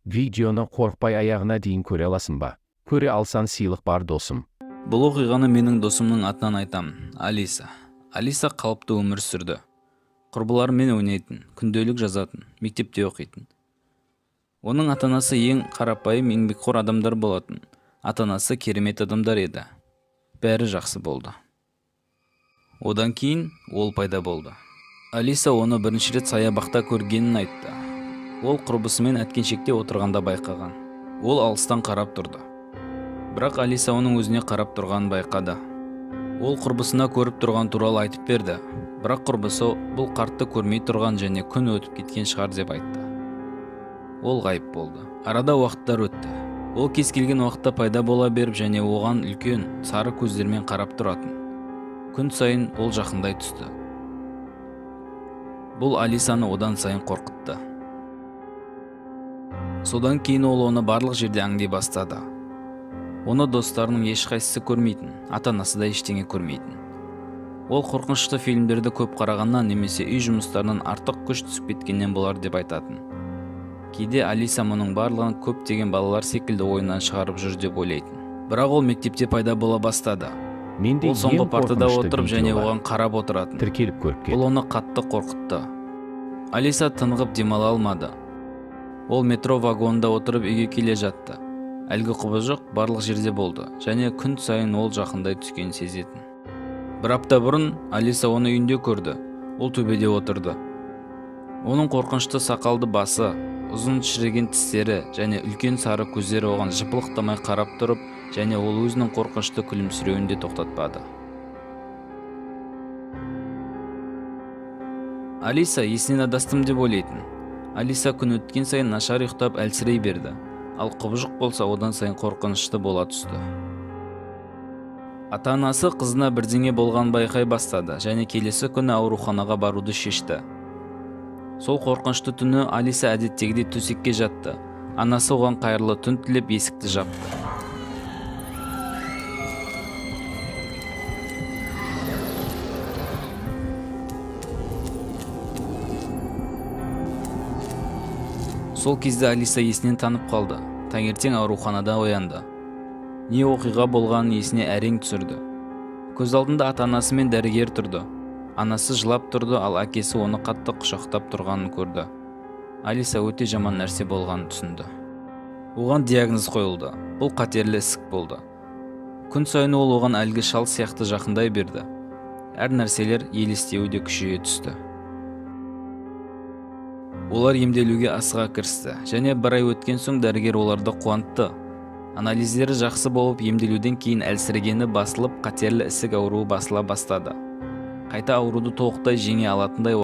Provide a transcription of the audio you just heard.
Видеоны қорықпай аяғына дейін көре аласың ба? Көре алсаң сыйлық бар досым. Бұл оқиғаны менің досымның атынан айтамын. Алиса қалыпты өмір сүрді. Құрбыларымен ойнайтын, күнделік жазатын, мектепте оқитын. Оның ата-анасы ең қарапайым еңбекқор адамдар болатын. Ата-анасы керемет адамдар еді. Бәрі жақсы болды. Одан кейін ол пайда болды. Алиса оны бірінші рет саябақта көргенін айтты. Ол құрбысымен әткеншекте отырғанда байқаған. Ол алыстан қарап тұрды. Бірақ Алиса оның өзіне қарап тұрғанын байқады. Ол құрбысына көріп тұрған туралы айтып берді. Бірақ құрбысы бұл қартты көрмей тұрған және күн өтіп кеткен шығар деп айтты. Ол ғайып болды. Арада уақыттар өтті. Ол кез келген уақытта пайда бола беріп және оған үлкен сары көздермен қарап тұратын. Күн сайын ол жақындай түсті. Бұл Алисаны одан сайын қорқытты. Содан кейін ол оны барлық жерде аңдай бастады. Оны достарының ешқайсысы көрмейтін, ата-анасы да ештеңе көрмейтін. Ол қорқынышты фильмдерді көп қарағаннан немесе үй жұмыстарынан артық күш түсіп кеткеннен болар деп айтатын. Кейде Алиса мұның барлығын көптеген балалар секілді ойынан шығарып жүр деп ойлайтын. Бірақ ол мектепте пайда бола бастады. Ол соңғы партада отырып және оған қарап отыратын. Тіркеліп көріп кет. Ол оны қатты қорқытты. Алиса тынығып демала алмады. Ол метро вагонында отырып үйге келе жатты. Әлгі құбыжық барлық жерде болды және күн сайын ол жақындай түскенін сезетін. Бір апта бұрын Алиса оны үйінде көрді. Ол төбеде отырды. Оның қорқынышты сақалды басы, ұзын шіріген тістері және үлкен сары көздері оған жыпылықтамай қарап тұрып, және ол өзінің қорқынышты күлімсіреуін де тоқтатпады. Алиса есінен адастым деп ойлайтын. Алиса күн өткен сайын нашар ұйықтап әлсірей берді. Ал құбыжық болса одан сайын қорқынышты бола түсті. Ата-анасы қызына бірдеңе болған байқай бастады және келесі күні ауруханаға баруды шешті. Сол қорқынышты түні Алиса әдеттегідей төсекке жатты. Анасы оған қайырлы түн тілеп есікті жапты. Сол кезде Алиса есінен танып қалды. Таңертең ауруханада оянды. Не оқиға болғанын есіне әрең түсірді. Көз алдында ата-анасы мен дәрігер тұрды. Анасы жылап тұрды, ал әкесі оны қатты құшақтап тұрғанын көрді. Алиса өте жаман нәрсе болғанын түсінді. Оған диагноз қойылды. Бұл қатерлі ісік болды. Күн сайын ол оған әлгі шал сияқты жақындай берді. Әр нәрселер елестеуі де күшейе түсті. Олар емделуге асыға кірісті және бір ай өткен соң дәрігер оларды қуантты. Анализдері жақсы болып, емделуден кейін әлсірегені басылып, қатерлі ісік ауруы басыла бастады. Қайта ауруды толықтай жеңе алатындай